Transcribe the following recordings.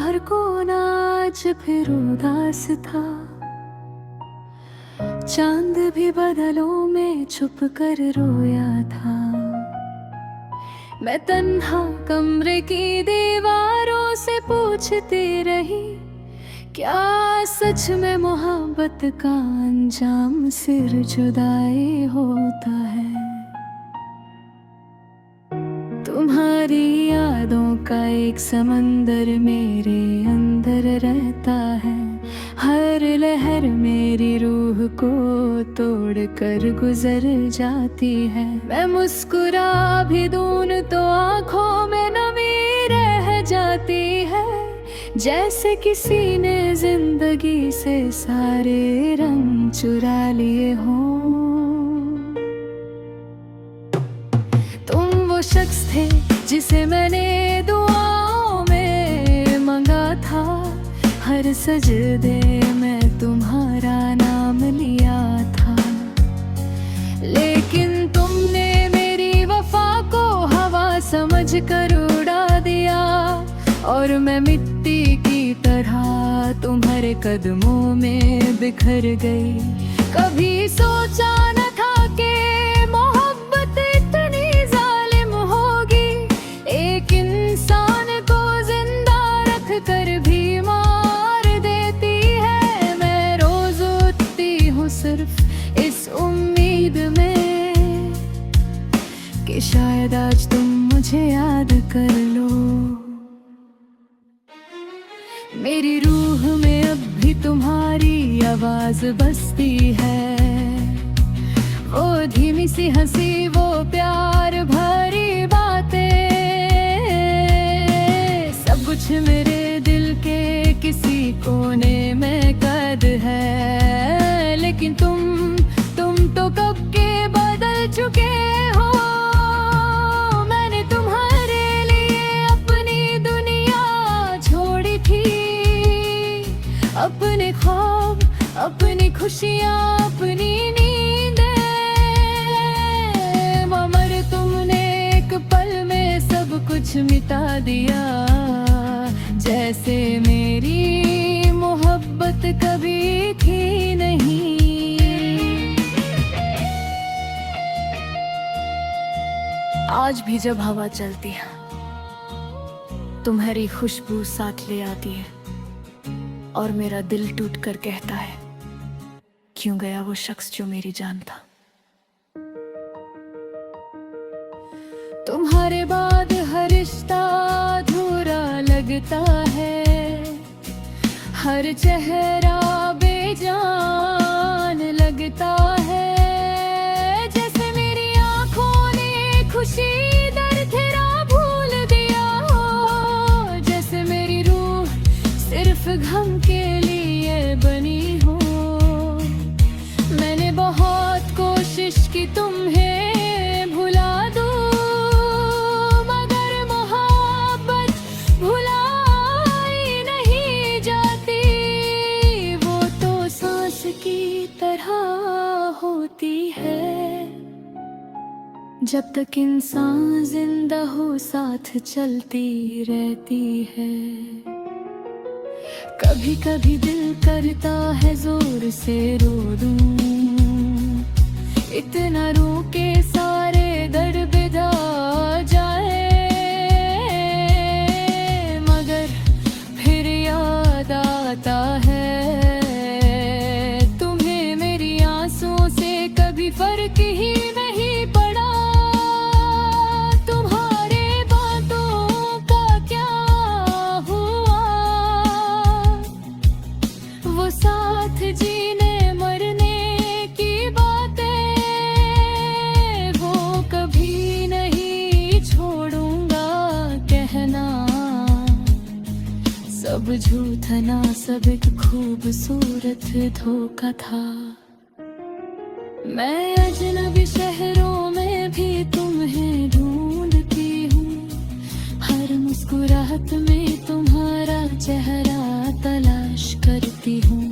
हर कोना आज फिर उदास था। चांद भी बादलों में छुप कर रोया था। मैं तन्हा कमरे की दीवारों से पूछती रही, क्या सच में मोहब्बत का अंजाम सिर जुदाई होता है। तुम्हारी यादों का एक समंदर मेरे अंदर रहता है। हर लहर मेरी रूह को तोड़ कर गुजर जाती है। मैं मुस्कुरा भी दूं तो आंखों में नमी रह जाती है। जैसे किसी ने जिंदगी से सारे रंग चुरा लिए हों। तुम वो शख्स थे जिसे मैंने दुआओं में मांगा था। हर सजदे में तुम्हारा नाम लिया था। लेकिन तुमने मेरी वफा को हवा समझ कर उड़ा दिया। और मैं मिट्टी की तरह तुम्हारे कदमों में बिखर गई। कभी सोचा न था कि मोहब्बत इतनी जालिम होगी। एक इंसान को जिंदा रख कर भी मार देती है। मैं रोज उठती हूँ सिर्फ इस उम्मीद में कि शायद आज तुम मुझे याद कर लो। मेरी रूह में अब भी तुम्हारी आवाज बसती है। वो धीमी सी हंसी, वो प्यार भरी बातें, सब कुछ मेरे दिल के किसी कोने में कैद है। लेकिन तुम तो कब के बदल चुके हो। मैंने तुम्हारे लिए अपनी दुनिया छोड़ी थी। अपने ख्वाब, अपनी खुशियाँ, अपनी नींदें, मगर तुमने एक पल में सब कुछ मिटा दिया। जैसे मेरी मोहब्बत कभी थी नहीं। आज भी जब हवा चलती है तुम्हारी खुशबू साथ ले आती है। और मेरा दिल टूट कर कहता है, क्यों गया वो शख्स जो मेरी जान था। तुम्हारे बाद हर रिश्ता अधूरा लगता है। हर चेहरा बेजान लगता है। जैसे मेरी आंखों ने खुशी दर्द तेरा भूल दिया हो। जैसे मेरी रूह सिर्फ गम के लिए बनी हो। मैंने बहुत कोशिश की तुम्हें भुला दूं, मगर मोहब्बत भुलाई नहीं जाती। वो तो सांस की तरह होती है। जब तक इंसान जिंदा हो साथ चलती रहती है। कभी कभी दिल करता है जोर से रो दूं। इतना रो के सारे दर्द बिदा जाए। मगर फिर याद आता है तुम्हें मेरी आंसुओं से कभी फर्क ही नहीं पड़ा। तुम्हारे बातों का क्या हुआ। वो साथ जीने मरने की बातें, वो कभी नहीं छोड़ूंगा कहना। सब झूठा ना सब एक खूबसूरत धोखा था। मैं अजनबी शहरों में भी तुम्हें ढूंढती हूँ। हर मुस्कुराहट में तुम्हारा चेहरा तलाश करती हूँ।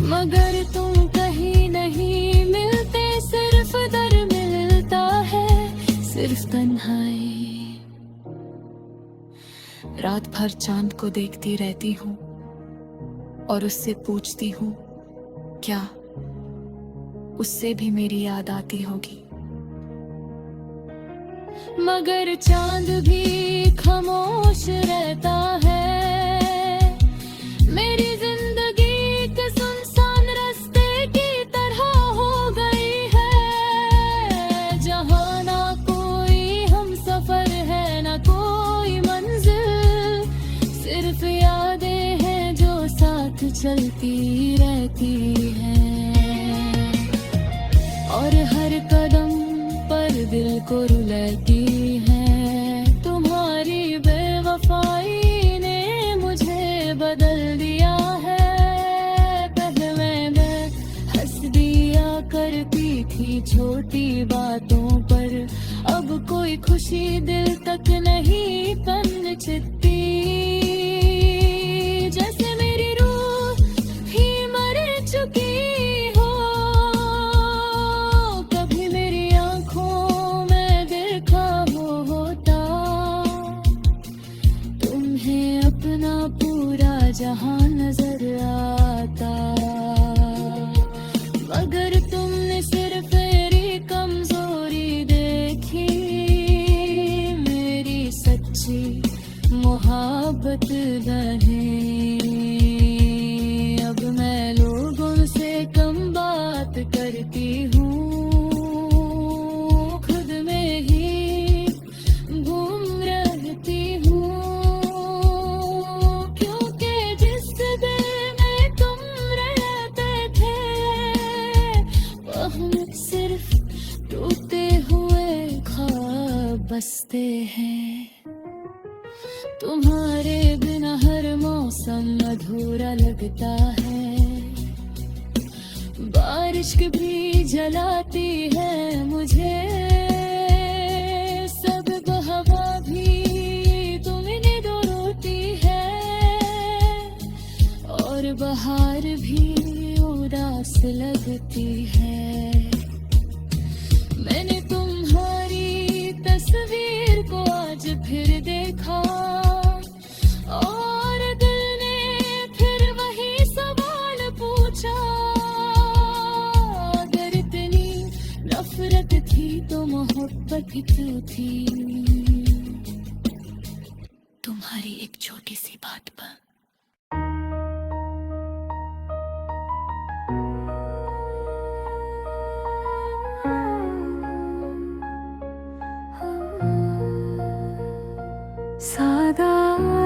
मगर तुम कहीं नहीं मिलते। सिर्फ दर्द मिलता है, सिर्फ तन्हाई। रात भर चांद को देखती रहती हूँ और उससे पूछती हूँ क्या उससे भी मेरी याद आती होगी। मगर चांद भी खामोश रहता है। मेरी जिंदगी के सुनसान रास्ते की तरह हो गई है, जहाँ ना कोई हम सफर है ना कोई मंजिल, सिर्फ यादें हैं जो साथ चलती रहती हैं। और हर कदम पर दिल को रुलाती है, तुम्हारी बेवफाई ने मुझे बदल दिया है। पहले मैं हंस दिया करती थी छोटी बातों पर, अब कोई खुशी दिल तक नहीं पनचती। जैसे मेरी रूह ही मर चुकी हो, कभी मेरी आंखों में देखा होता तुम्हें अपना पूरा जहां नजर आता। मगर तुमने सिर्फ मेरी कमजोरी देखी, मेरी सच्ची मोहब्बत नहीं। अब मैं लोगों से कम बात करती हूँ, खुद में ही घूम रहती हूँ, क्योंकि जिस दिल में तुम रहते थे वहाँ सिर्फ टूटे हुए ख्वाब बसते हैं। तुम्हारे बिना हर मौसम अधूरा लगता है, बारिश भी जलाती है मुझे, सब हवा भी तुम्हें दो रोती है, और बहार भी उदास लगती है। मैंने तुम्हारी तस्वीर को आज फिर देखा, और दिल ने फिर वही सवाल पूछा, अगर इतनी नफरत थी तो मोहब्बत क्यों थी। तुम्हारी एक छोटी सी बात पर सादा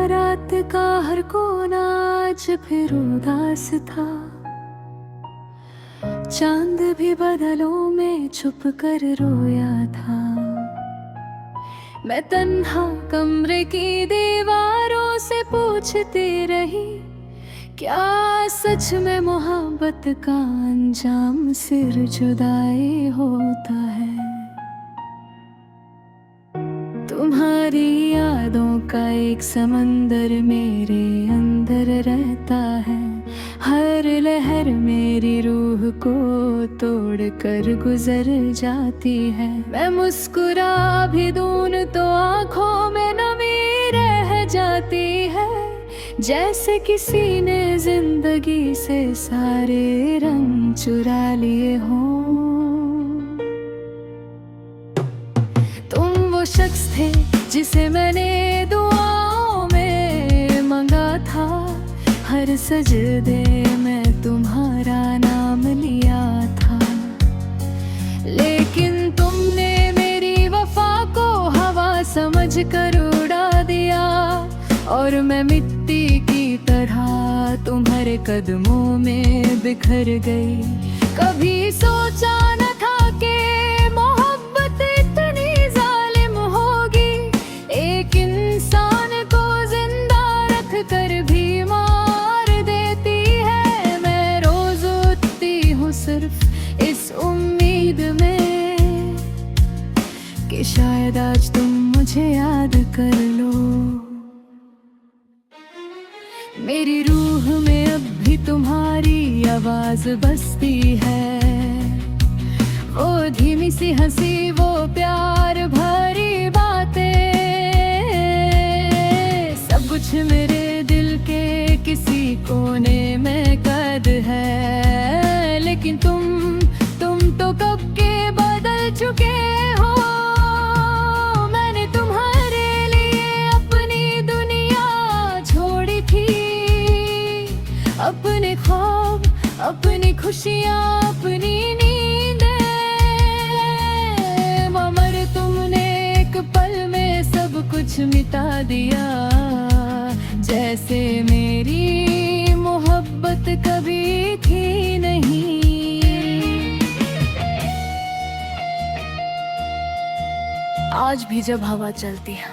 रात का हर कोना आज फिर उदास था, चांद भी बादलों में छुप कर रोया था। मैं तन्हा कमरे की दीवारों से पूछती रही, क्या सच में मोहब्बत का अंजाम सिर जुदाई होता है। तुम्हारी यादों का एक समंदर मेरे अंदर रहता है, हर लहर मेरी रूह को तोड़ कर गुजर जाती है। मैं मुस्कुरा भी दूं तो आंखों में नमी रह जाती है, जैसे किसी ने जिंदगी से सारे रंग चुरा लिए हों। शख्स थे जिसे मैंने दुआओं में मांगा था, हर सजदे में तुम्हारा नाम लिया था। लेकिन तुमने मेरी वफा को हवा समझ कर उड़ा दिया, और मैं मिट्टी की तरह तुम्हारे कदमों में बिखर गई। कभी सोचा न था कि कर भी मार देती है। मैं रोज उठती हूँ सिर्फ इस उम्मीद में कि शायद आज तुम मुझे याद कर लो। मेरी रूह में अब भी तुम्हारी आवाज बसती है, वो धीमी सी हंसी, वो प्यार भरी बातें, सब मेरे दिल के किसी कोने में कैद है, लेकिन तुम तो कब के बदल चुके हो। मैंने तुम्हारे लिए अपनी दुनिया छोड़ी थी, अपने ख्वाब, अपनी खुशियाँ, अपनी नींदें, मगर तुमने एक पल में सब कुछ मिटा दिया। जैसे मेरी मोहब्बत कभी थी नहीं। आज भी जब हवा चलती है,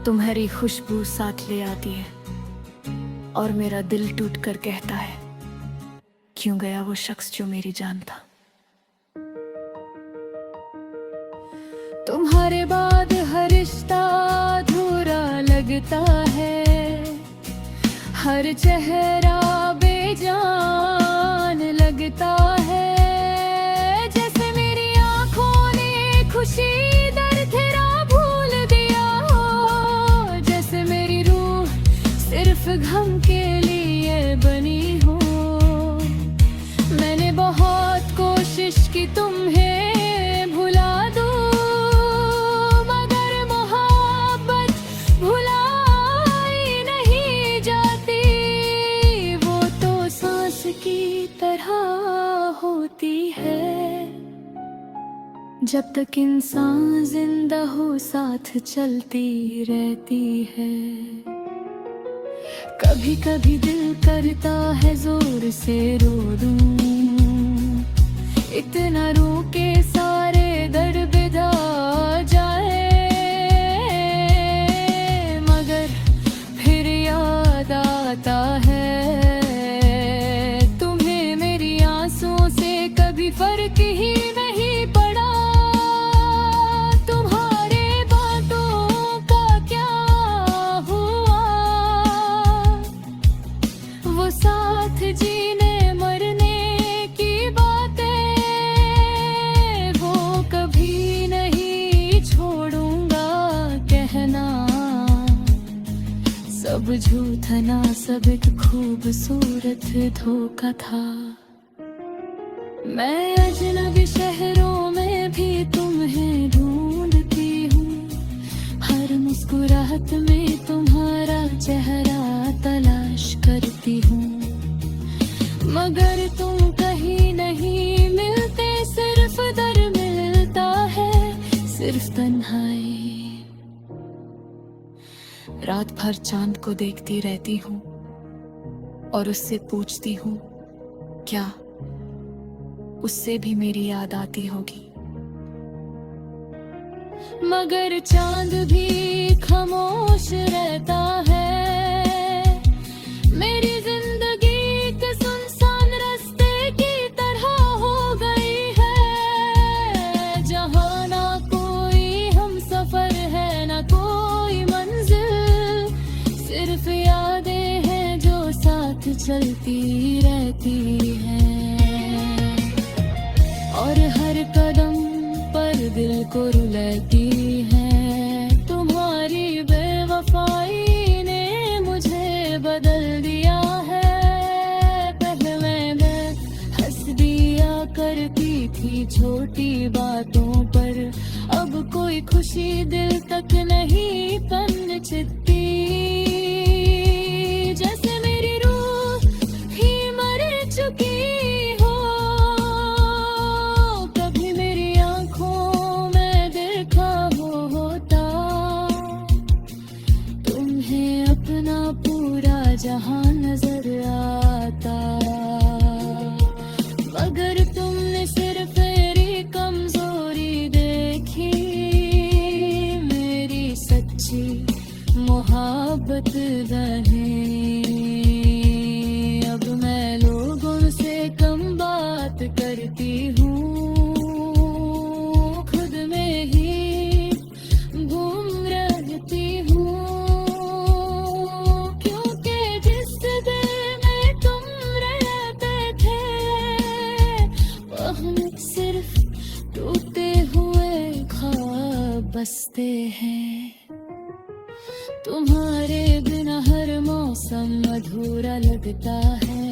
तुम्हारी खुशबू साथ ले आती है, और मेरा दिल टूट कर कहता है, क्यों गया वो शख्स जो मेरी जान था। तुम्हारे बाद हर रिश्ता अधूरा लगता है, हर चेहरा बेजान लगता है। जैसे मेरी आंखों ने खुशी दर्द तेरा भूल दिया हो, जैसे मेरी रूह सिर्फ गम के लिए बनी हो। मैंने बहुत कोशिश की तुम्हें भुला दूं, मगर मोहब्बत भुलाई नहीं जाती। वो तो सांस की तरह होती है, जब तक इंसान जिंदा हो साथ चलती रहती है। कभी कभी दिल करता है जोर से रो दूं, इतना रो के सारे दर्द बिधा जाए, मगर फिर याद आता है तुम्हें मेरी आंसुओं से कभी फर्क ही नहीं पड़ा। तुम्हारे बातों का क्या हुआ, वो साथ जीने मरने की बातें, वो कभी नहीं छोड़ूंगा कहना। सब झूठ ना, सब एक खूबसूरत धोखा था। मैं अजनबी शहरों में भी तुम्हें ढूंढती हूँ, हर मुस्कुराहट में तुम्हारा चेहरा तलाश करती हूँ, मगर तुम कहीं नहीं मिलते। सिर्फ दर मिलता है, सिर्फ तन्हाई। रात भर चांद को देखती रहती हूँ और उससे पूछती हूँ, क्या उससे भी मेरी याद आती होगी। मगर चांद भी खामोश रहता है। मेरी जिंदगी एक सुनसान रास्ते की तरह हो गई है, जहाँ ना कोई हम सफर है, ना कोई मंजिल, सिर्फ यादें हैं जो साथ चलती रहती हैं। और हर कदम पर दिल को रुलाती है, तुम्हारी बेवफाई ने मुझे बदल दिया है। पहले मैं हंस दिया करती थी छोटी बातों पर, अब कोई खुशी दिल तक नहीं पनचती। जैसे मेरी रूह ही मर चुकी हो, कभी मेरी आंखों में देखा होता तुम्हें अपना पूरा जहां नजर आता, मगर तुमने सिर्फ मेरी कमजोरी देखी। मेरी सच्ची मोहब्बत नहीं, अब मैं लोगों से कम बात करती हूँ, खुद में ही घूम रहती हूँ। क्योंकि जिस दिल में तुम रहते थे, वहाँ सिर्फ टूटे हुए ख्वाब बसते हैं। तुम्हारे लगता है।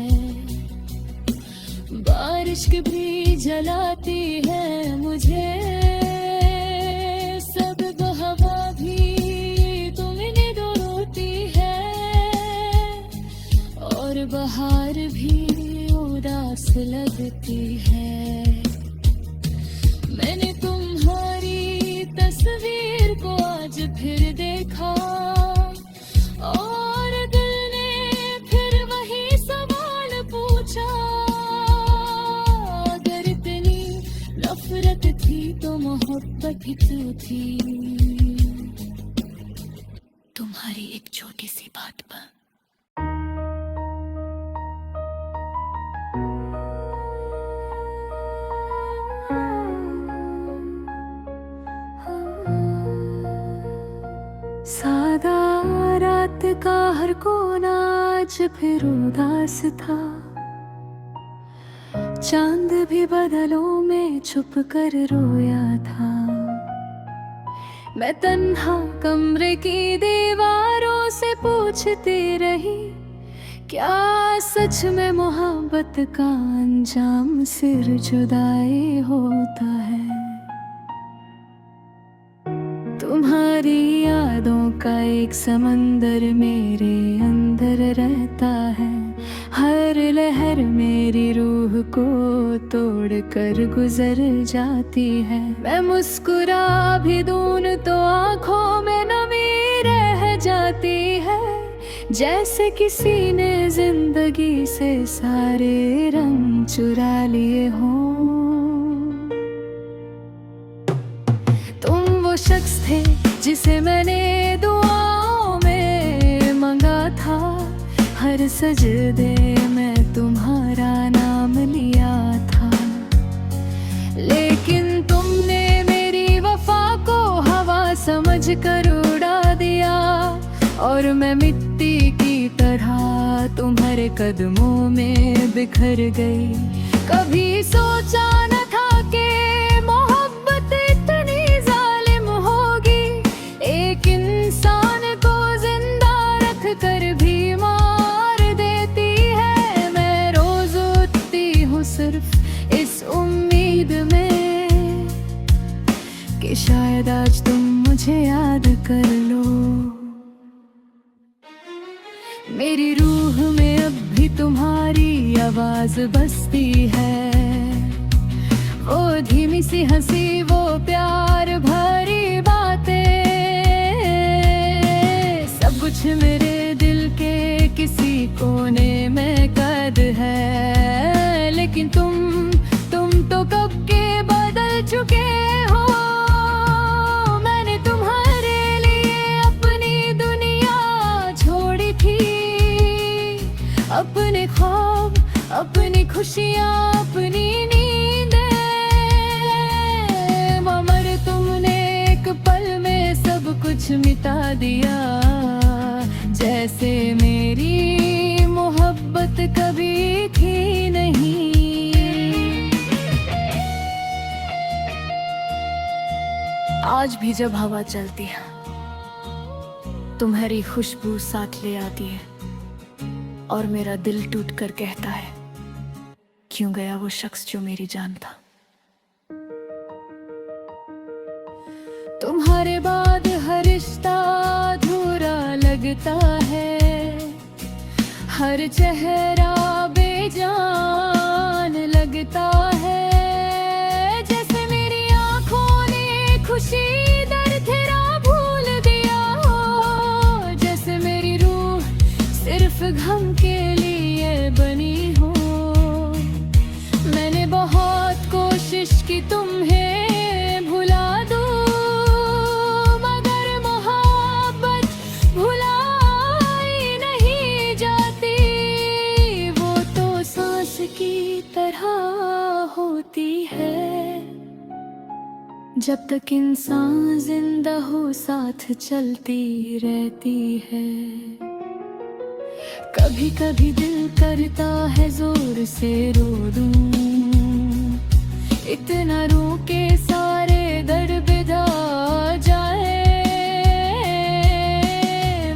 बारिश की भी जलाती है मुझे, सब हवा भी तुमने रोती है, और बहार भी उदास लगती है। मैंने तुम्हारी तस्वीर को आज फिर देखा, और दिल ने फिर वही सवाल पूछा, अगर इतनी नफरत थी तो मोहब्बत ही तो थी। तुम्हारी एक छोटी सी बात पर सादा रात का हर कोना आज फिर उदास था। चांद भी बादलों में छुप कर रोया था। मैं तन्हा कमरे की दीवारों से पूछती रही, क्या सच में मोहब्बत का अंजाम सिर जुदाई होता है। तुम्हारी यादों का एक समंदर मेरे अंदर रहता है। हर लहर मेरी रूह को तोड़ कर गुजर जाती है। मैं मुस्कुरा भी दूं तो आंखों में नमी रह जाती है, जैसे किसी ने जिंदगी से सारे रंग चुरा लिए हों। तुम वो शख्स थे जिसे मैंने दुआओं में मांगा था। हर सजदे में तुम्हारा नाम लिया था, लेकिन तुमने मेरी वफा को हवा समझ कर उड़ा दिया। और मैं मिट्टी की तरह तुम्हारे कदमों में बिखर गई। कभी सोचा न था कि मोहब्बत इतनी जालिम होगी, एक इंसान को जिंदा रख कर भी मार देती है। मैं रोज उठती हूँ सिर्फ इस उम्मीद में कि शायद आज तुम मुझे याद कर लो। मेरी रूह में अब भी तुम्हारी आवाज बसती है। वो धीमी सी हंसी, वो प्यार भरी बातें, सब कुछ मेरे दिल के किसी कोने में कैद है। लेकिन तुम तो कब के बदल चुके हो। मैंने तुम्हारे लिए अपनी दुनिया छोड़ी थी, अपने ख्वाब, अपनी खुशियाँ, अपनी नींदें, मगर तुमने एक पल में सब कुछ मिटा दिया। जैसे मेरी मोहब्बत कभी थी नहीं। आज भी जब हवा चलती है, तुम्हारी खुशबू साथ ले आती है, और मेरा दिल टूट कर कहता है, क्यों गया वो शख्स जो मेरी जान था। तुम्हारे बाद हर रिश्ता अधूरा लगता है, हर चेहरा बेजान लगता है। जैसे मेरी आंखों ने खुशी दर्द तेरा भूल दिया हो, जैसे मेरी रूह सिर्फ गम के लिए बनी हो। मैंने बहुत कोशिश की तुम्हें भुला दूं, मगर मोहब्बत भुलाई नहीं जाती। वो तो सांस की तरह होती है, जब तक इंसान जिंदा हो साथ चलती रहती है। कभी कभी दिल करता है जोर से रो दूं, इतना रो के सारे दर्द बिधा जाए।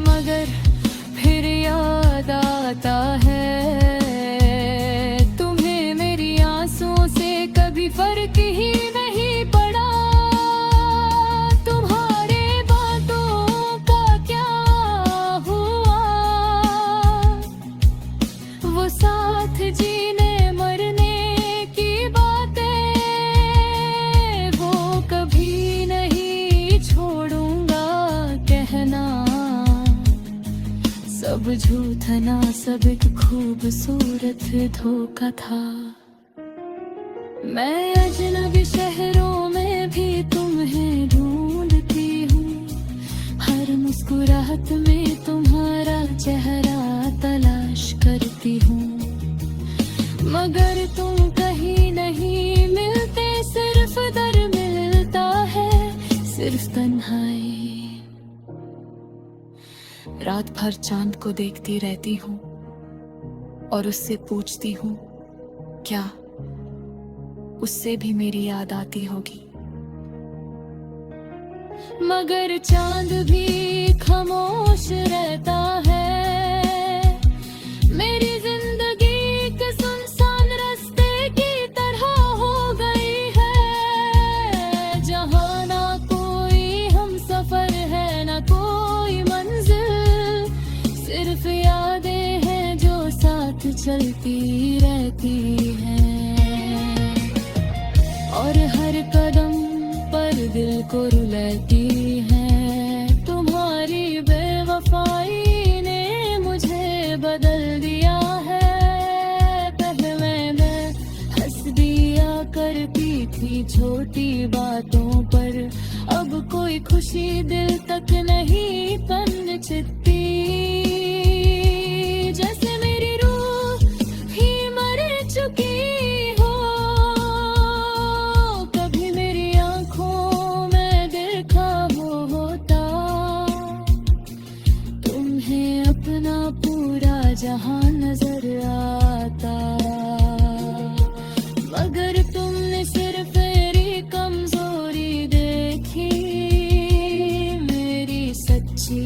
मगर फिर याद आता है रहना सब एक खूबसूरत धोखा था। मैं अजनबी शहरों में भी तुम्हें ढूंढती हूँ, हर मुस्कुराहट में तुम्हारा चेहरा तलाश करती हूँ, मगर तुम कहीं नहीं मिलते, सिर्फ दर मिलता है, सिर्फ तन्हाई। रात भर चांद को देखती रहती हूँ और उससे पूछती हूँ क्या उससे भी मेरी याद आती होगी, मगर चांद भी खामोश रहता है। मेरी जिंदगी के सुनसान रास्ते की तरह हो गई है, जहाँ ना कोई हम सफर है ना कोई मंजिल, सिर्फ यादें हैं जो साथ चलती रहती हैं, और हर कदम पर दिल को रुलाती है। तुम्हारी बेवफाई ने मुझे बदल दिया है, पहले मैं हंस दिया करती थी छोटी बातों पर, अब कोई खुशी दिल तक नहीं पनचती, जैसे मेरी रूह ही मर चुकी हो। कभी मेरी आंखों में देखा होता तुम्हें अपना पूरा जहां नजर आता, मगर तुमने सिर्फ मेरी कमजोरी देखी, मेरी सच्ची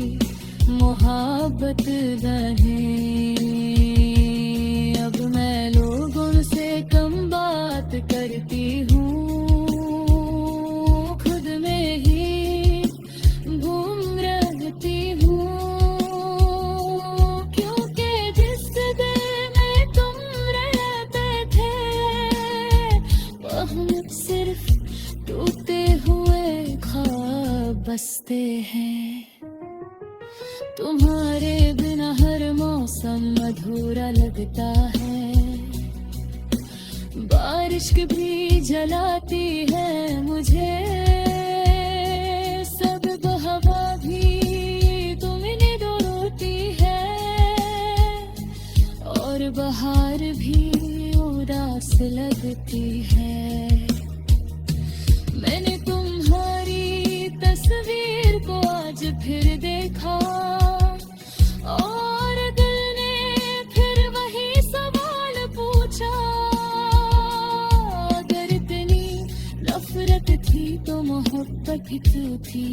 मोहब्बत नहीं। अब मैं लोगों से कम बात करती हूँ, खुद में ही घूम रहती हूँ, क्योंकि जिस दिल में तुम रहते थे वहाँ सिर्फ टूटे हुए ख्वाब बसते हैं। तुम्हारे बिना हर मौसम अधूरा लगता है, बारिश भी जलाती है मुझे, सब हवा भी तुमने दो रोती है, और बहार भी उदास लगती है। मैंने तुम्हारी तस्वीर को आज फिर देखा, और दिल ने फिर वही सवाल पूछा, अगर इतनी नफरत थी तो मोहब्बत भी तो थी।